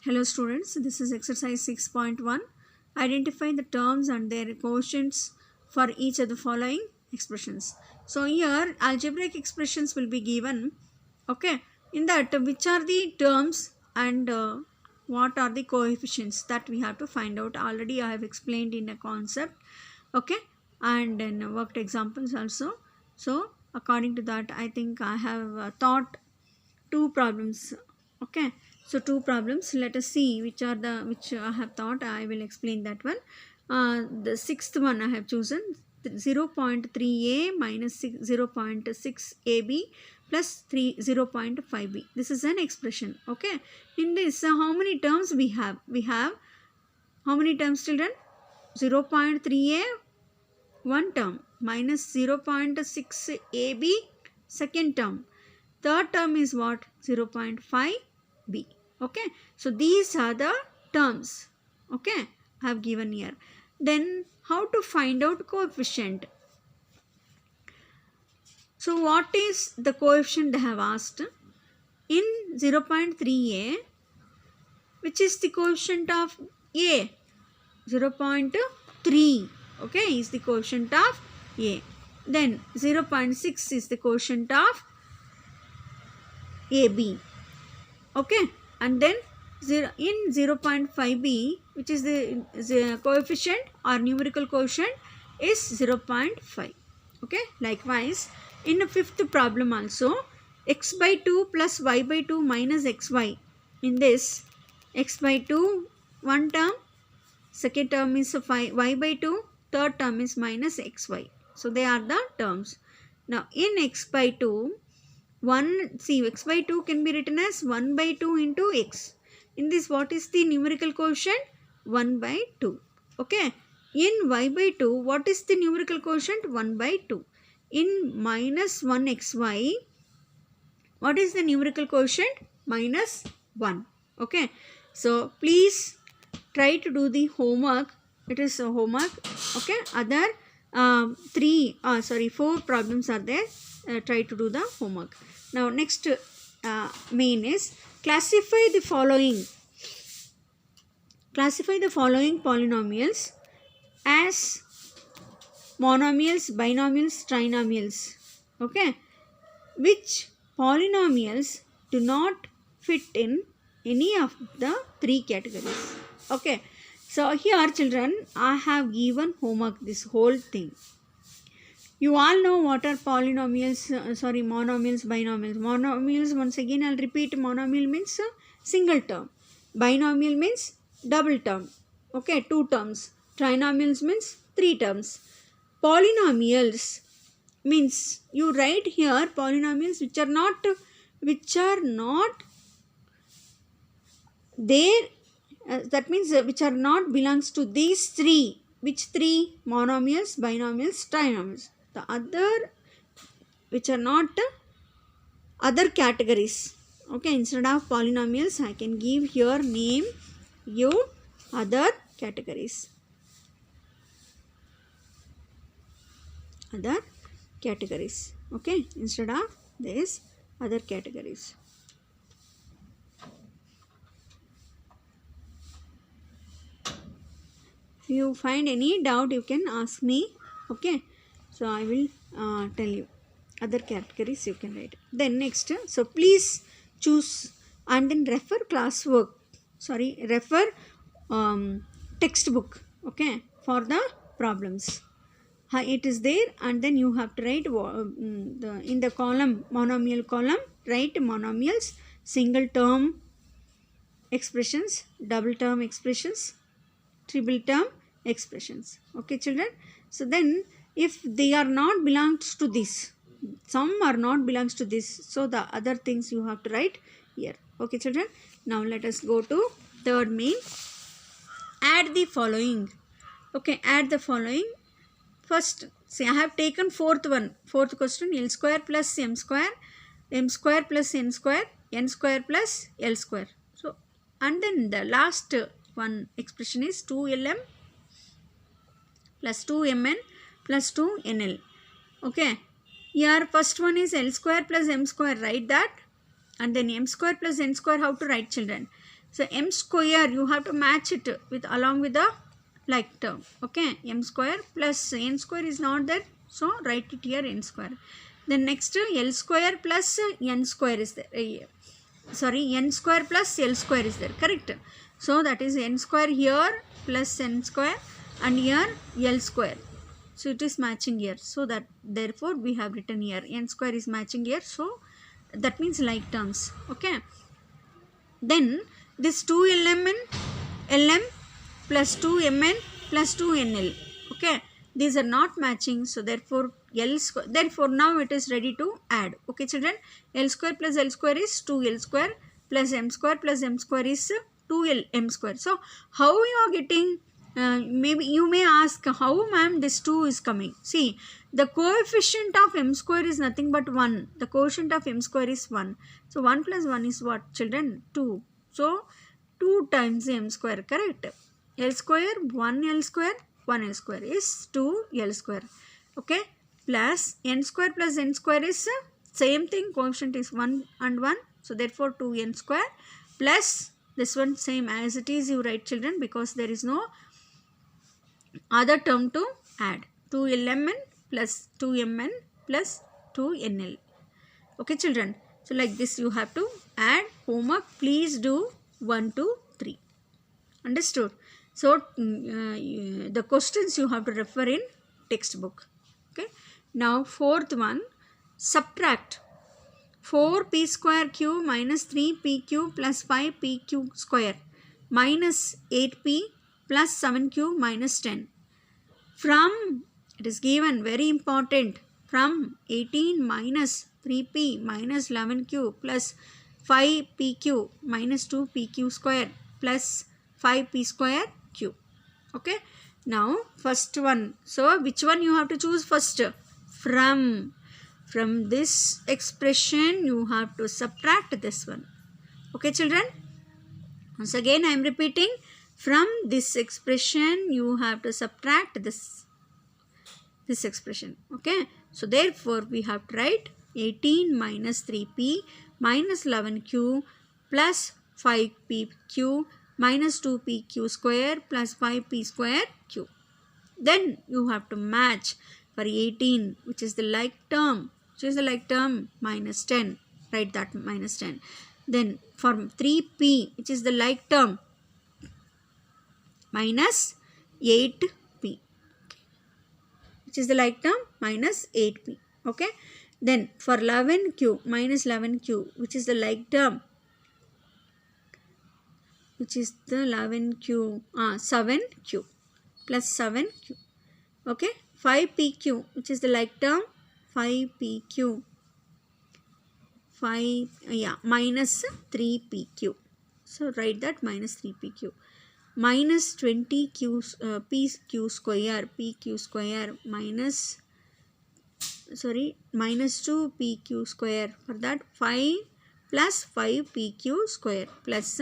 Hello students, this is exercise 6.1. Identify the terms and their quotients for each of the following expressions. So here algebraic expressions will be given. Okay, in that which are the terms and what are the coefficients that we have to find out. Already I have explained in a concept. Okay, and in worked examples also. So according to that, I think I have taught two problems. Okay, so two problems. Let us see which are the which I have thought. I will explain that one. The sixth one I have chosen 0.3a minus 0.6 ab plus 0.5b. This is an expression. Okay, in this how many terms we have? We have how many terms, children? 0.3a one term minus 0.6 ab second term. Third term is what? 0.5b. Okay, so these are the terms. Okay, I have given here. Then how to find out coefficient? So what is the coefficient they have asked? In 0.3a, which is the coefficient of a? 0.3. Okay, is the coefficient of a. Then 0.6 is the coefficient of AB. Okay, and then in 0.5b, which is the coefficient or numerical quotient, is 0.5. Okay, likewise in the fifth problem also, x by 2 plus y by 2 minus xy. In this, x by 2 one term, second term is y by 2, third term is minus xy. So they are the terms. Now in x by 2, x by 2 can be written as 1 by 2 into x. In this, what is the numerical quotient? 1 by 2. Okay. In y by 2, what is the numerical quotient? 1 by 2. In minus 1 xy, what is the numerical quotient? Minus 1. Okay. So please try to do the homework. It is a homework. Okay. Other 4 problems are there. Try to do the homework. Now next main is classify the following. Classify the following polynomials as monomials, binomials, trinomials. Okay, which polynomials do not fit in any of the three categories. Okay, so here children, I have given homework this whole thing. You all know what are polynomials, monomials, binomials. Monomials, once again I'll repeat, monomial means single term. Binomial means double term. Okay, two terms. Trinomials means three terms. Polynomials means you write here polynomials which are not there. That means which are not belongs to these three. Which three? Monomials, binomials, trinomials. The other which are not other categories. Okay, instead of polynomials, I can give here name you other categories. Other categories. Okay, instead of this other categories. If you find any doubt, you can ask me. Okay, so I will tell you other categories you can write. Then next, so please choose and then refer classwork. Refer textbook. Okay, for the problems. It is there, and then you have to write in the column, monomial column, write monomials, single term expressions, double term expressions, triple term expressions. Okay children, so then if they are not belongs to this, some are not belongs to this, so the other things you have to write here. Okay children, now let us go to third main. Add the following. Okay, add the following. First, see, I have taken fourth question, L square plus M square plus N square plus L square. So, and then the last one expression is 2LM plus 2MN plus 2NL. Okay, here first one is L square plus M square, write that, and then M square plus N square, how to write children? So m square you have to match it with along with the like term. Okay, m square plus n square is not there, so write it here n square. Then next L square plus n square is there. Sorry, n square plus L square is there, correct? So that is n square here plus n square and here L square. So it is matching here. So that therefore we have written here n square is matching here. So that means like terms. Okay. Then this 2 lm plus 2mn plus 2nl. Okay. These are not matching. So therefore L square. Therefore now it is ready to add. Okay children. L square plus L square is 2L square plus m square is 2m square. So how you are getting? Maybe you may ask, how ma'am this 2 is coming? See, the coefficient of m square is nothing but 1. The quotient of m square is 1. So 1 plus 1 is what children? 2. So 2 times m square, correct? L square 1L square 1L square is 2L square. Okay, plus n square is same thing, coefficient is 1 and 1. So therefore 2n square plus this one same as it is you write children, because there is no other term to add. 2lmn plus 2mn plus 2nl. Okay children. So like this you have to add. Homework please do 1 to 3. Understood? So the questions you have to refer in textbook. Okay. Now fourth one, subtract 4p square q minus 3pq plus 5pq square minus 8p plus 7q minus 10. From, it is given, very important, from 18 minus 3p minus 11q plus 5pq minus 2pq square plus 5p square q. Okay. Now first one. So which one you have to choose first? From this expression you have to subtract this one. Okay children. Once again I am repeating. From this expression you have to subtract this expression. Okay. So therefore we have to write 18 minus 3p minus 11q plus 5pq minus 2pq square plus 5p square q. Then you have to match for 18, which is the like term. Which is the like term? Minus 10. Write that minus 10. Then for 3p, which is the like term, minus 8p. Which is the like term? Minus 8p. Okay. Then for 11q, minus 11q, which is the like term, which is the 11q, 7q plus 7q. Okay. 5pq, which is the like term, 5pq, minus 3pq. So write that minus 3pq. Minus 20q, pq square minus 2pq square. For that 5 plus 5pq square plus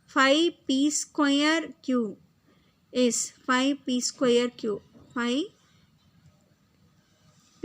5p square q is 5p square q. 5p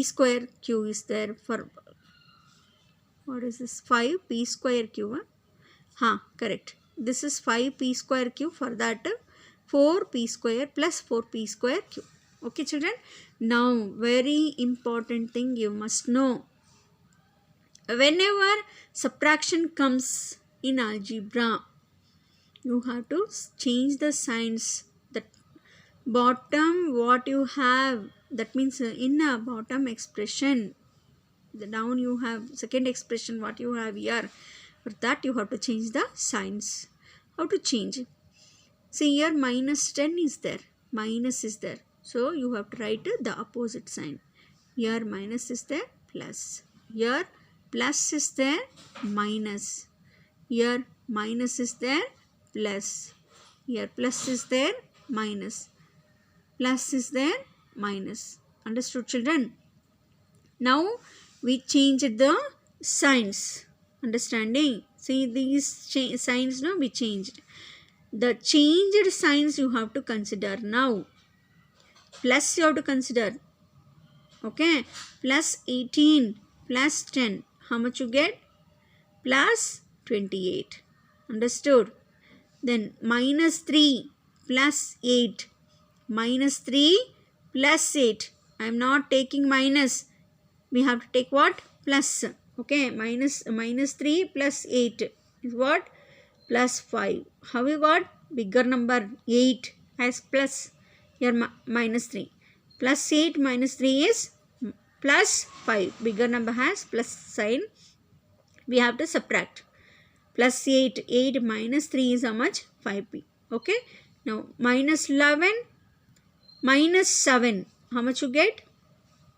square q is there for, what is this? 5p square q. Correct. This is 5p square q. For that 4p square plus 4p square q. Okay children. Now very important thing you must know. Whenever subtraction comes in algebra, you have to change the signs. The bottom what you have, that means in a bottom expression, the down you have second expression what you have here. For that you have to change the signs. How to change? See here minus 10 is there. Minus is there. So you have to write the opposite sign. Here minus is there, plus. Here plus is there, minus. Here minus is there, plus. Here plus is there, minus. Plus is there, minus. Understood children? Now we changed the signs. Understanding? See these signs now we changed. The changed signs you have to consider now. Plus you have to consider. Okay. Plus 18 plus 10. How much you get? Plus 28. Understood? Then minus 3 plus 8. Minus 3 plus 8. I am not taking minus. We have to take what? Plus. Okay, minus 3 plus 8 is what? Plus 5. How you got? Bigger number 8 as plus. Here minus 3. Plus 8 minus 3 is plus 5. Bigger number has plus sign. We have to subtract. Plus 8. 8 minus 3 is how much? 5p. Okay. Now minus 11 minus 7. How much you get?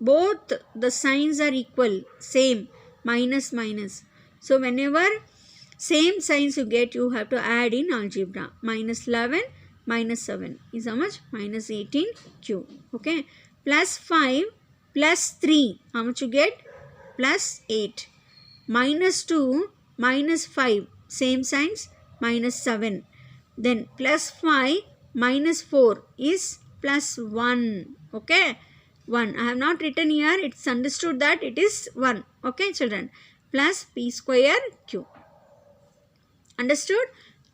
Both the signs are equal. Same. Minus minus. So whenever same signs you get, you have to add in algebra. Minus 11 minus 7 is how much? Minus 18q. Okay. Plus 5 plus 3. How much you get? Plus 8. Minus 2 minus 5. Same signs. Minus 7. Then plus 5 minus 4 is plus 1. Okay. 1. I have not written here. It's understood that it is 1. Okay, children. Plus p square q. Understood?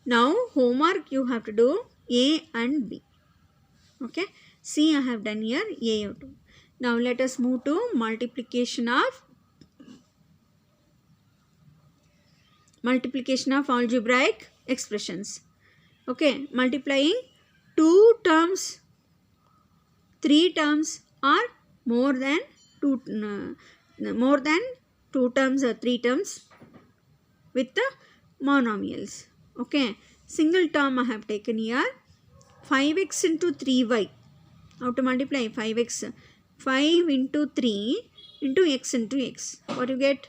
Now, homework you have to do A and B. Okay. C I have done here. A you have to. Now, let us move to multiplication of algebraic expressions. Okay. Multiplying 2 terms, 3 terms or more than 2 terms or 3 terms with the monomials. Okay. Single term I have taken here. 5x into 3y. How to multiply? 5x. 5 into 3 into x into x. What you get?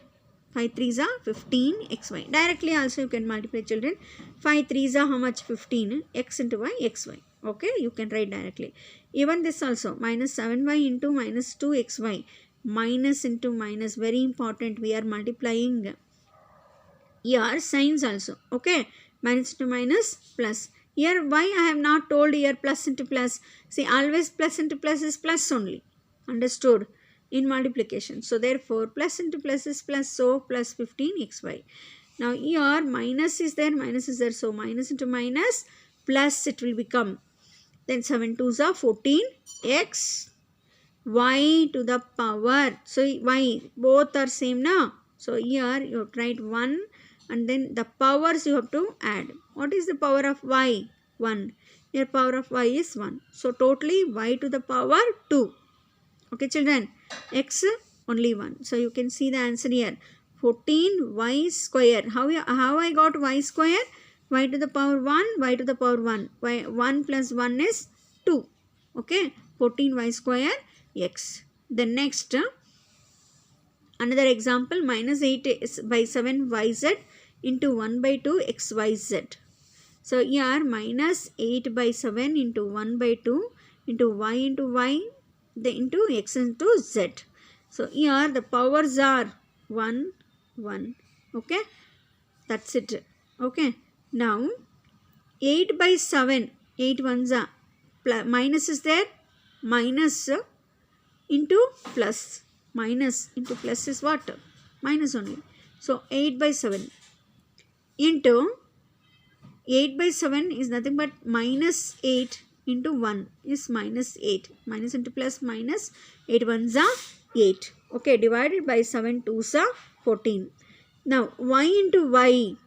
5 3s are 15 xy. Directly also you can multiply, children. 5 3s are how much? 15 x into y xy. Okay. You can write directly. Even this also. Minus 7y into minus 2xy. Minus into minus. Very important. We are multiplying here signs also. Okay. Minus into minus plus. Here why I have not told here plus into plus. See, always plus into plus is plus only. Understood? In multiplication. So therefore plus into plus is plus. So plus 15 xy. Now here minus is there. Minus is there. So minus into minus plus it will become. Then 7 2s are 14 x y to the power. So y both are same now. So here you have to write 1 and then the powers you have to add. What is the power of y? 1. Here power of y is 1. So totally y to the power 2. Okay, children. X only 1. So you can see the answer here. 14y square. How I got y square? Y to the power 1, y to the power 1. 1 plus 1 is 2. Okay. 14y square x. The next, another example, minus 8 by 7 yz into 1 by 2 xyz. So here minus 8 by 7 into 1 by 2 into y, then into x into z. So here the powers are 1, 1. Okay. That's it. Okay. Now 8 by 7, 8 ones are minus is there, minus into plus. Minus into plus is what? Minus only. So 8 by 7 into 8 by 7 is nothing but minus 8 into 1 is minus 8. Minus into plus minus. 8 ones are 8. Okay, divided by 7 2s are 14. Now y into y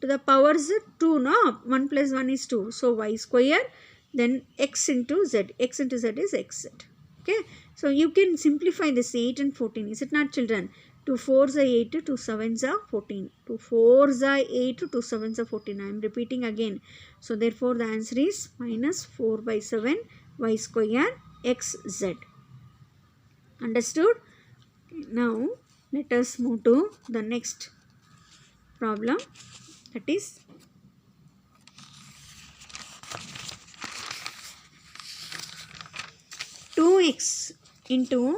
to the powers 2, no? 1 plus 1 is 2. So y square, then x into z. X into z is xz. Okay. So you can simplify this 8 and 14. Is it not, children? 2 4s are 8, 2 7s are 14. 2 4s are 8, 2 7s are 14. I am repeating again. So therefore the answer is minus 4 by 7 y square xz. Understood? Now let us move to the next problem, that is x into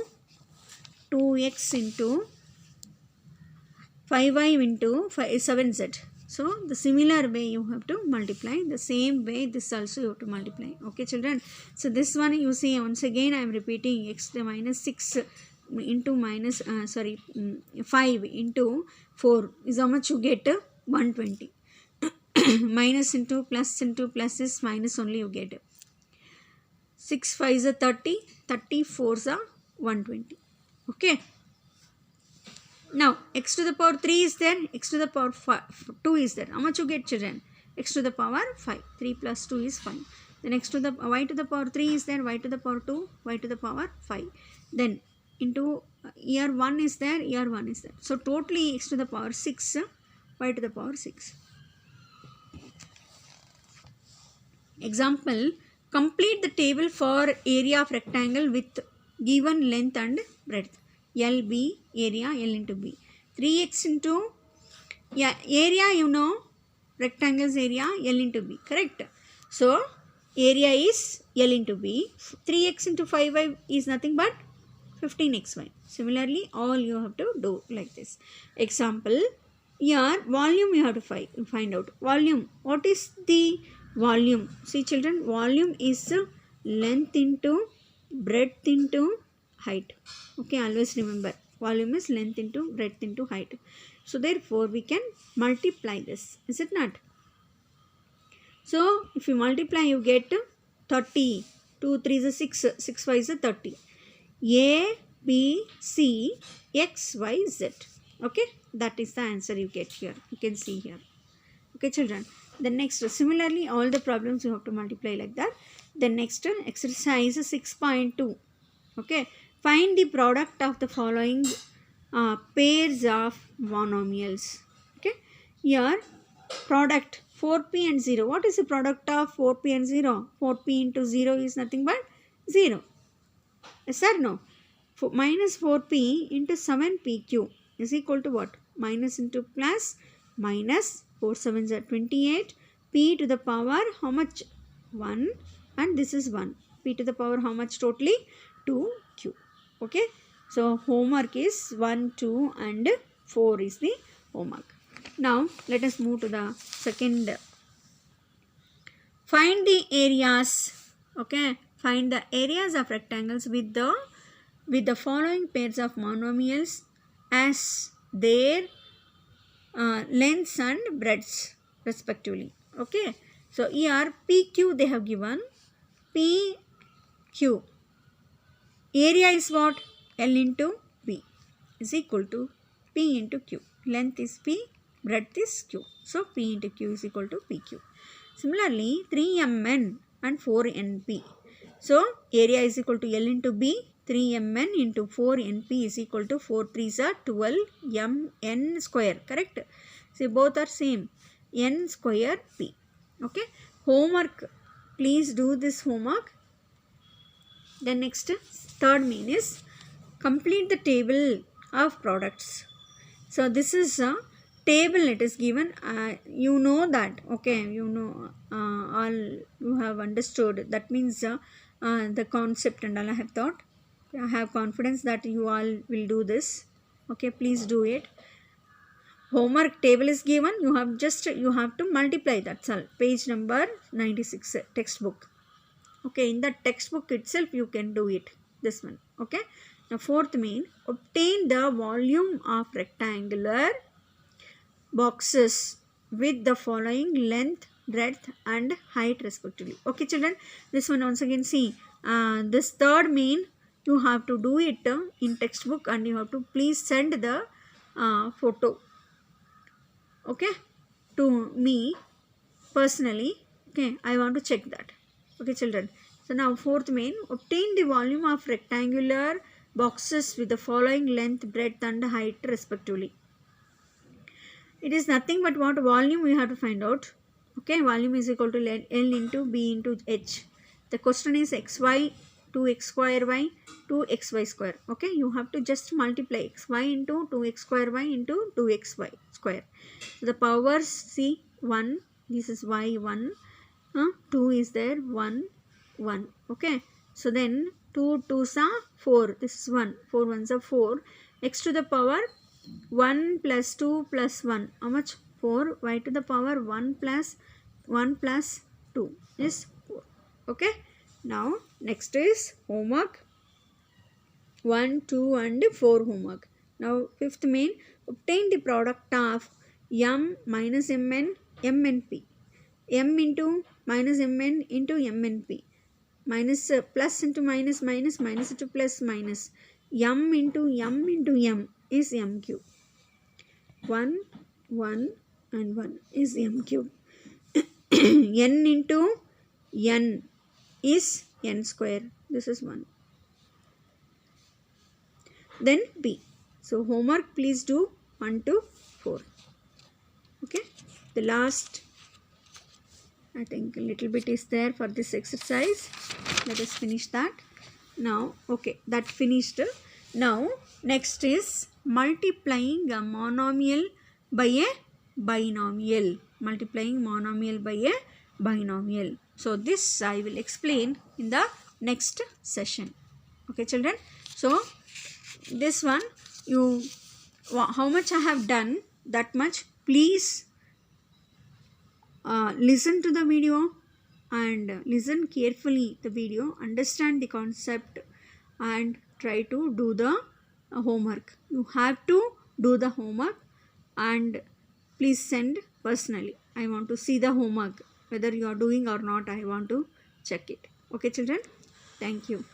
5y into 7z. So the similar way you have to multiply. The same way this also you have to multiply. Okay, children. So this one you see once again I am repeating x to minus 6 into minus 5 into 4 is how much you get? 120. minus into plus is minus only you get. 6 5s are 30, 30 4s are 120. Okay. Now x to the power 3 is there, x to the power 2 is there. How much you get, children? X to the power 5. 3 plus 2 is 5. Then x to the y to the power 3 is there, y to the power 2, y to the power 5. Then into here 1 is there, here 1 is there. So totally x to the power 6, y to the power 6. Example, complete the table for area of rectangle with given length and breadth. LB, area, L into B. 3x into, area you know, rectangle's area, L into B, correct? So, area is L into B. 3x into 5y is nothing but 15xy. Similarly, all you have to do like this. Example, here volume you have to find out. Volume, what is the volume? See children, volume is length into breadth into height. Okay, always remember, volume is length into breadth into height. So therefore we can multiply this, is it not? So if you multiply, you get 30. 2 3 is 6, 6 5 is 30. A, B, C, X, Y, Z. Okay, that is the answer you get here. You can see here. Okay children. The next, similarly all the problems you have to multiply like that. The next exercise 6.2. Okay, find the product of the following pairs of monomials. Okay, here product 4p and 0. What is the product of 4p and 0? 4p into 0 is nothing but 0. Yes or no? Minus 4p into 7pq is equal to what? Minus into plus, minus 4 7s are 28. P to the power how much? 1, and this is 1. P to the power how much totally? 2q. Okay. So homework is 1, 2 and 4 is the homework. Now let us move to the second. Find the areas. Okay. Find the areas of rectangles with the following pairs of monomials as their lengths and breadths respectively. Okay. So here PQ they have given. PQ. Area is what? L into B is equal to P into Q. Length is P, breadth is Q. So P into Q is equal to PQ. Similarly, 3mn and 4np. So area is equal to L into B. 3mn into 4np is equal to 4 3s are 12mn square. Correct? See, both are same. N square P. Okay. Homework. Please do this homework. The next, third mean is complete the table of products. So this is a table it is given. You know that. Okay. You know all you have understood. That means the concept and all I have thought. I have confidence that you all will do this. Okay. Please do it. Homework table is given. You have to multiply. That's all. Page number 96 textbook. Okay, in the textbook itself you can do it. This one. Okay. Now fourth mean, obtain the volume of rectangular boxes with the following length, breadth and height respectively. Okay children, this one once again see. This third mean you have to do it in textbook and you have to please send the photo. Okay, to me personally. Okay, I want to check that. Okay children. So now fourth main, obtain the volume of rectangular boxes with the following length, breadth and height respectively. It is nothing but what volume we have to find out. Okay, volume is equal to L into B into H. The question is xy, 2x square y, 2xy square. Okay, you have to just multiply xy into 2x square y into 2xy square. So the powers, see, 1, this is y 1, 2 is there, 1, 1. Okay, so then 2 2s are 4, this is 1, 4 1s are 4, x to the power 1 plus 2 plus 1, how much? 4, y to the power 1 plus 2 is 4. Okay, now next is homework 1, 2 and 4 homework. Now fifth main, obtain the product of m minus mn MNP. M into minus Mn into MNP. Minus plus into minus minus minus into plus minus. M into M is M cube. 1, 1 and 1 is M cube. N into N is N square. This is 1. Then B. So homework please do 1 to 4. Okay. The last, I think a little bit is there for this exercise. Let us finish that. Now, okay, that finished. Now, next is multiplying a monomial by a binomial. Multiplying monomial by a binomial. So, this I will explain in the next session. Okay, children. So, this one, how much I have done, that much please listen to the video and listen carefully the video, understand the concept and try to do the homework. You have to do the homework and please send personally. I want to see the homework, whether you are doing or not. I want to check it. Okay children, thank you.